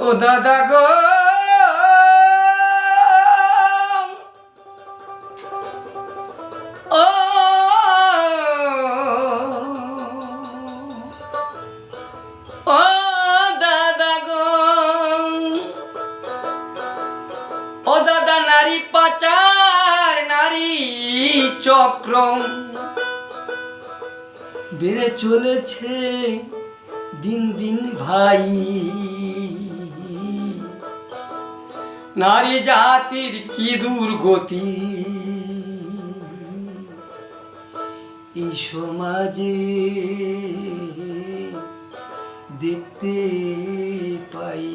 ও দাদা গো ও ও দাদা গো ও দাদা নারী পাচার নারী চক্র বেড়ে চলেছে দিন দিন ভাই নারী জাতির কি দুর্গতি এই সমাজে দেখতে পাই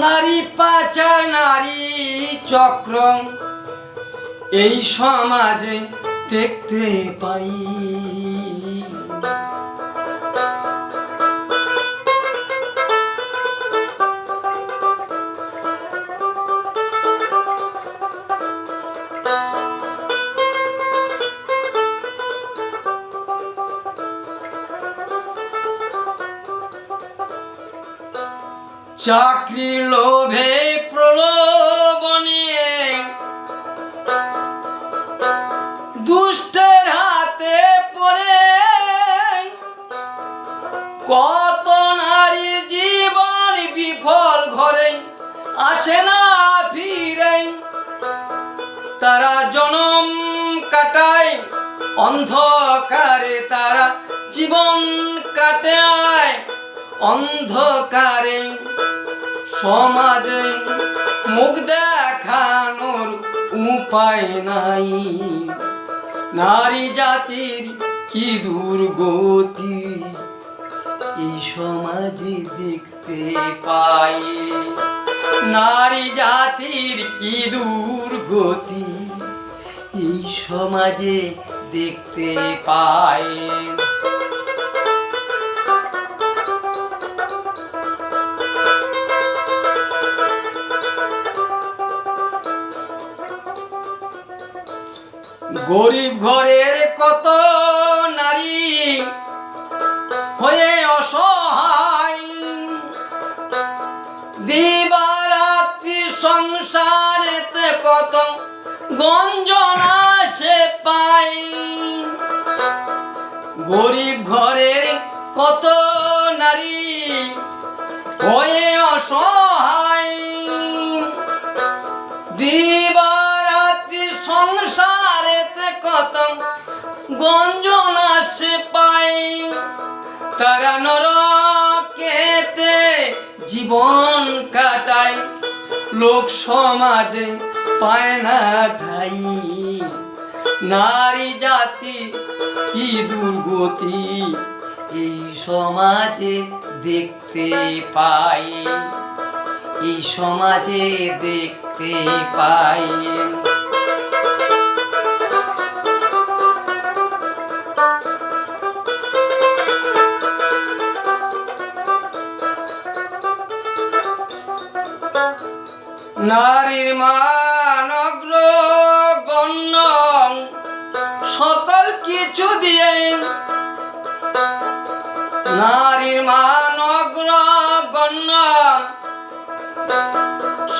নারী পাচার নারী চক্র এই সমাজে দেখতে পাই চাকরির লোভে প্রলোভনে দুষ্টের হাতে পড়ে কত নারীর জীবন বিফল ঘরে আসে না ফিরে তারা জনম কাটায় অন্ধকারে তারা জীবন কাটায় অন্ধকারে সমাজে মুখ দেখানোর উপায় নাই নারী জাতির কি দুর্গতি এই সমাজে দেখতে পাই নারী জাতির কি দুর্গতি এই সমাজে দেখতে পাই গরিব ঘরের কত নারী হয়ে অসহায় দিবারাত্রি সংসারেতে কত গঞ্জনা সে পাই গরিব ঘরের কত নারী হয়ে অসহায় দিবারাত্রি সংসারেতে কত গঞ্জনা সে পাই তারা নরকেতে জীবন কাটায় লোক সমাজে পায় না ঠাই নারী জাতি কি দুর্গতি এই সমাজে দেখতে পাই এই সমাজে দেখতে পাই নারীর মান অগ্রগণ্য সকল কিছু দিয়ে নারীর মান অগ্রগণ্য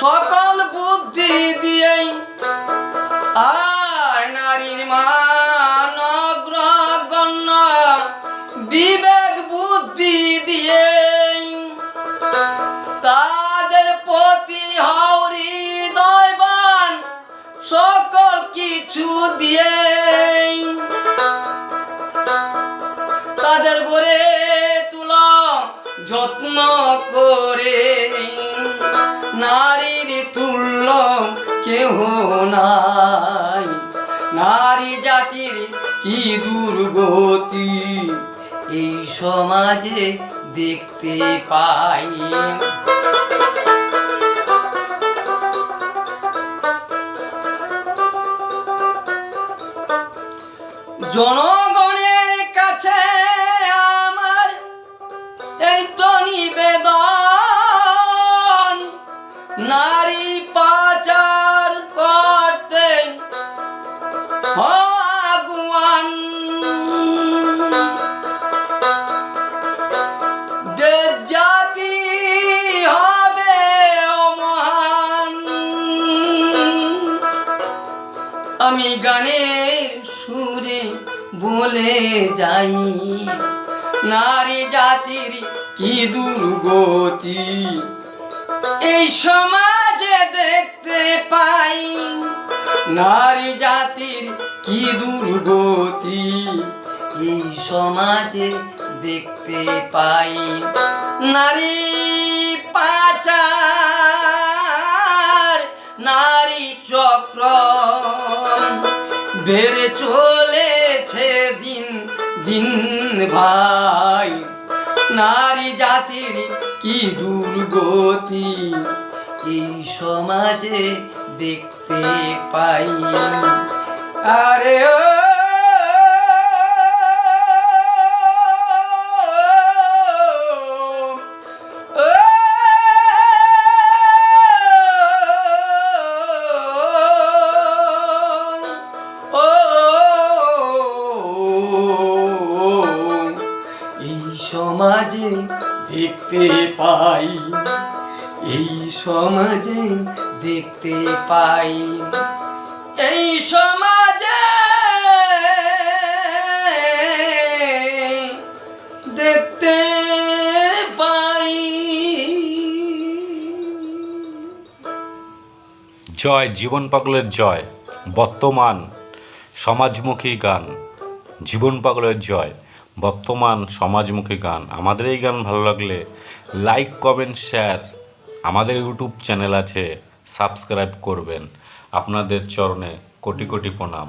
সকল বুদ্ধি দিয়ে আর নারীর মান অগ্রগণ্য বিবেক বুদ্ধি দিয়ে তাদের প্রতি হৃদয়বান সকল কিছু দিয়ে তাদের গড়ে তুলা যত্ন করে নারীর তুল্য কেহ নাই নারী জাতির কি দুর্গতি এই সমাজে দেখতে পাই জনগণের কাছে আমি গানের সুরে বলে যাই, নারী জাতির কি দুর্গতি এই সমাজে দেখতে পাই, নারী জাতির কি দুর্গতি এই সমাজে দেখতে পাই। নারী পাচার, নারী চক্র বেড়ে চলেছে দিন দিন ভাই, নারী জাতির কি দুর্গতি এই সমাজে দেখতে পাই। আরে ও সমাজে দেখতে পাই, এই সমাজে দেখতে পাই, এই সমাজে দেখতে পাই। জয় জীবন পাগলের জয়। বর্তমান সমাজমুখী গান, জীবন পাগলের জয়, বর্তমান সমাজমুখী গান। আমাদের এই গান ভালো লাগলে লাইক, কমেন্ট, শেয়ার। আমাদের ইউটিউব চ্যানেল আছে, সাবস্ক্রাইব করবেন। আপনাদের চরণে কোটি কোটি প্রণাম।